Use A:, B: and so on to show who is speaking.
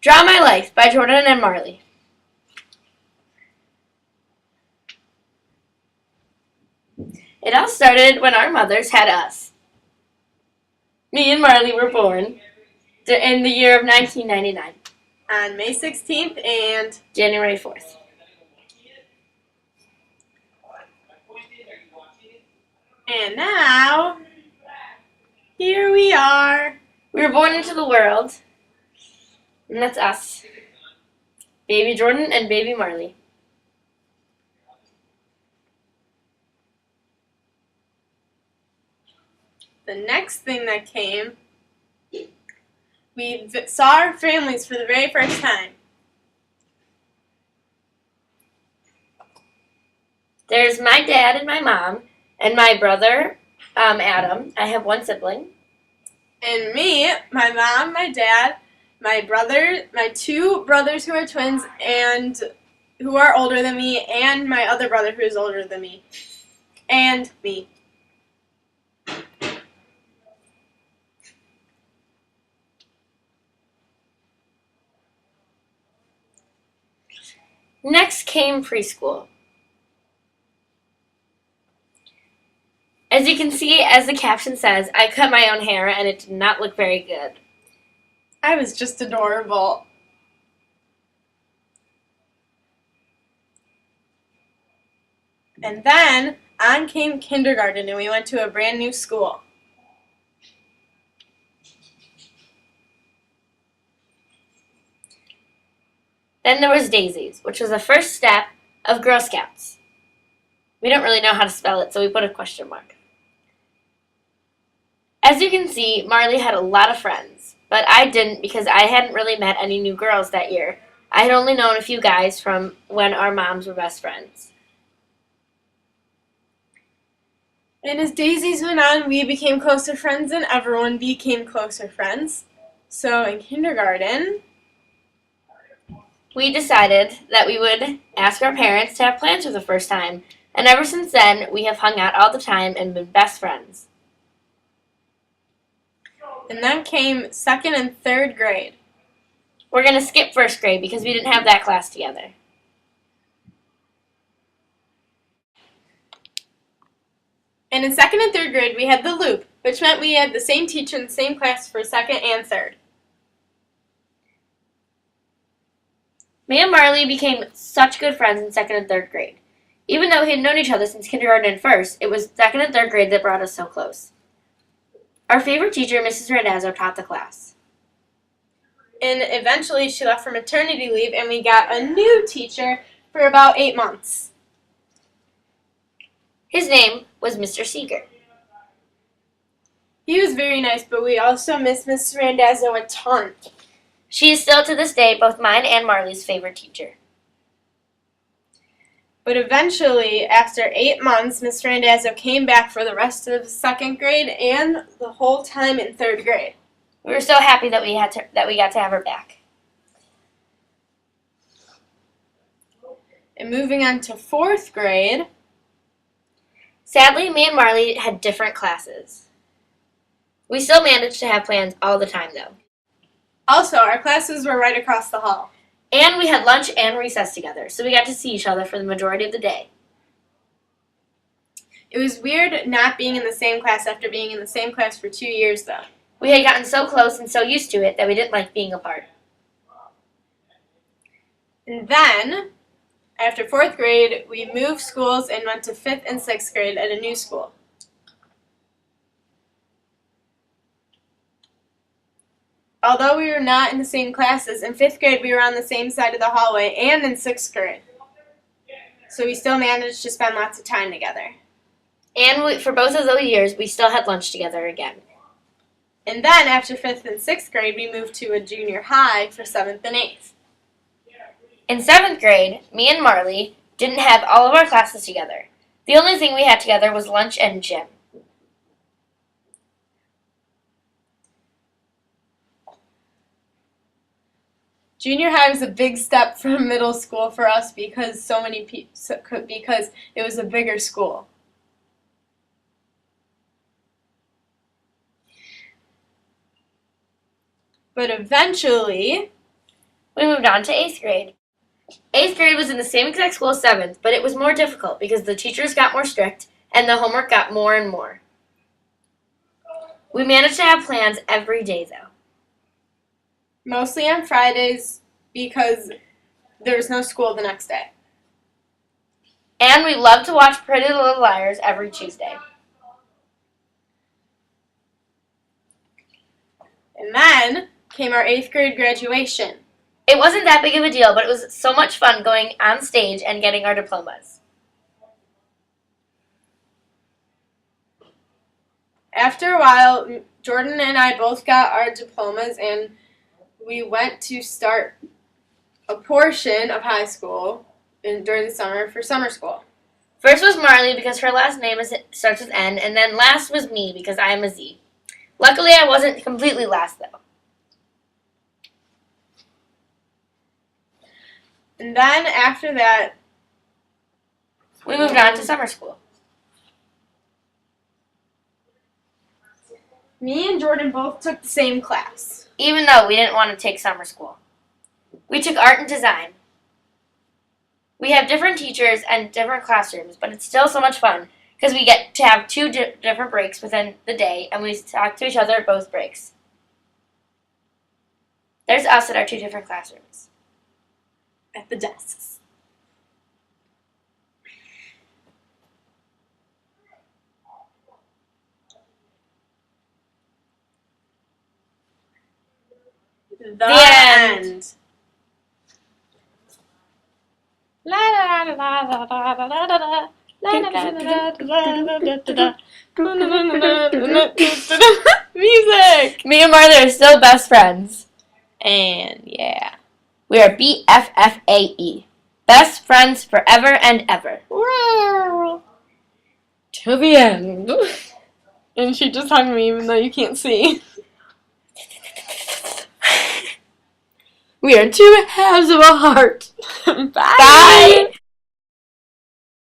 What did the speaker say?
A: Draw My Life by Jordan and Marley. It all started when our mothers had us. Me and Marley were born in the year of 1999.
B: On May 16th and
A: January 4th.
B: And now, here we are.
A: We were born into the world, and that's us. Baby Jordan and baby Marley.
B: The next thing that came, we saw our families for the very first time.
A: There's my dad and my mom, and my brother, Adam. I have one sibling.
B: And me, my mom, my dad, my brother, my two brothers who are twins and who are older than me, and my other brother who is older than me. And me.
A: Next came preschool. As you can see, as the caption says, I cut my own hair and it did not look very good.
B: I was just adorable. And then on came kindergarten and we went to a brand new school.
A: Then there was Daisies, which was the first step of Girl Scouts. We don't really know how to spell it, so we put a question mark. As you can see, Marley had a lot of friends, but I didn't because I hadn't really met any new girls that year. I had only known a few guys from when our moms were best friends.
B: And as Daisies went on, we became closer friends and everyone became closer friends. So in kindergarten,
A: we decided that we would ask our parents to have plans for the first time, and ever since then, we have hung out all the time and been best friends.
B: And then came second and third grade.
A: We're going to skip first grade because we didn't have that class together.
B: And in second and third grade, we had the loop, which meant we had the same teacher in the same class for second and third.
A: Me and Marley became such good friends in second and third grade. Even though we had known each other since kindergarten and first, it was second and third grade that brought us so close. Our favorite teacher, Mrs. Randazzo, taught the class.
B: And eventually she left for maternity leave and we got a new teacher for about 8 months.
A: His name was Mr. Seeger.
B: He was very nice, but we also miss Mrs. Randazzo a ton.
A: She is still to this day both mine and Marley's favorite teacher.
B: But eventually, after 8 months, Miss Randazzo came back for the rest of the second grade and the whole time in third grade.
A: We were so happy that we got to have her back.
B: And moving on to fourth grade.
A: Sadly, me and Marley had different classes. We still managed to have plans all the time, though.
B: Also, our classes were right across the hall.
A: And we had lunch and recess together, so we got to see each other for the majority of the day.
B: It was weird not being in the same class after being in the same class for 2 years, though.
A: We had gotten so close and so used to it that we didn't like being apart.
B: And then, after fourth grade, we moved schools and went to fifth and sixth grade at a new school. Although we were not in the same classes, in fifth grade we were on the same side of the hallway and in sixth grade. So we still managed to spend lots of time together.
A: And for both of those years, we still had lunch together again.
B: And then after fifth and sixth grade, we moved to a junior high for seventh and eighth.
A: In seventh grade, me and Marley didn't have all of our classes together. The only thing we had together was lunch and gym.
B: Junior high was a big step from middle school for us because because it was a bigger school. But eventually,
A: We moved on to 8th grade. 8th grade was in the same exact school as 7th, but it was more difficult because the teachers got more strict and the homework got more and more. We managed to have plans every day, though.
B: Mostly on Fridays because there was no school the next day.
A: And we loved to watch Pretty Little Liars every Tuesday.
B: And then came our 8th grade graduation.
A: It wasn't that big of a deal, but it was so much fun going on stage and getting our diplomas.
B: After a while, Jordan and I both got our diplomas, and we went to start a portion of high school during the summer for summer school.
A: First was Marley because her last name starts with N, and then last was me because I am a Z. Luckily, I wasn't completely last, though.
B: And then after that,
A: We moved on to summer school.
B: me and Jordan both took the same class.
A: Even though we didn't want to take summer school. We took art and design. We have different teachers and different classrooms, but it's still so much fun because we get to have two different breaks within the day, and we talk to each other at both breaks. There's us at our 2 different classrooms.
B: At the desks. The end. La la la la la la la la la. Music.
A: Me and Martha are still best friends.
B: And yeah.
A: We are BFFAE. Best friends forever and ever.
B: Till the end. And she just hugged me even though you can't see.
A: We are 2 halves of a heart.
B: Bye.
A: Bye.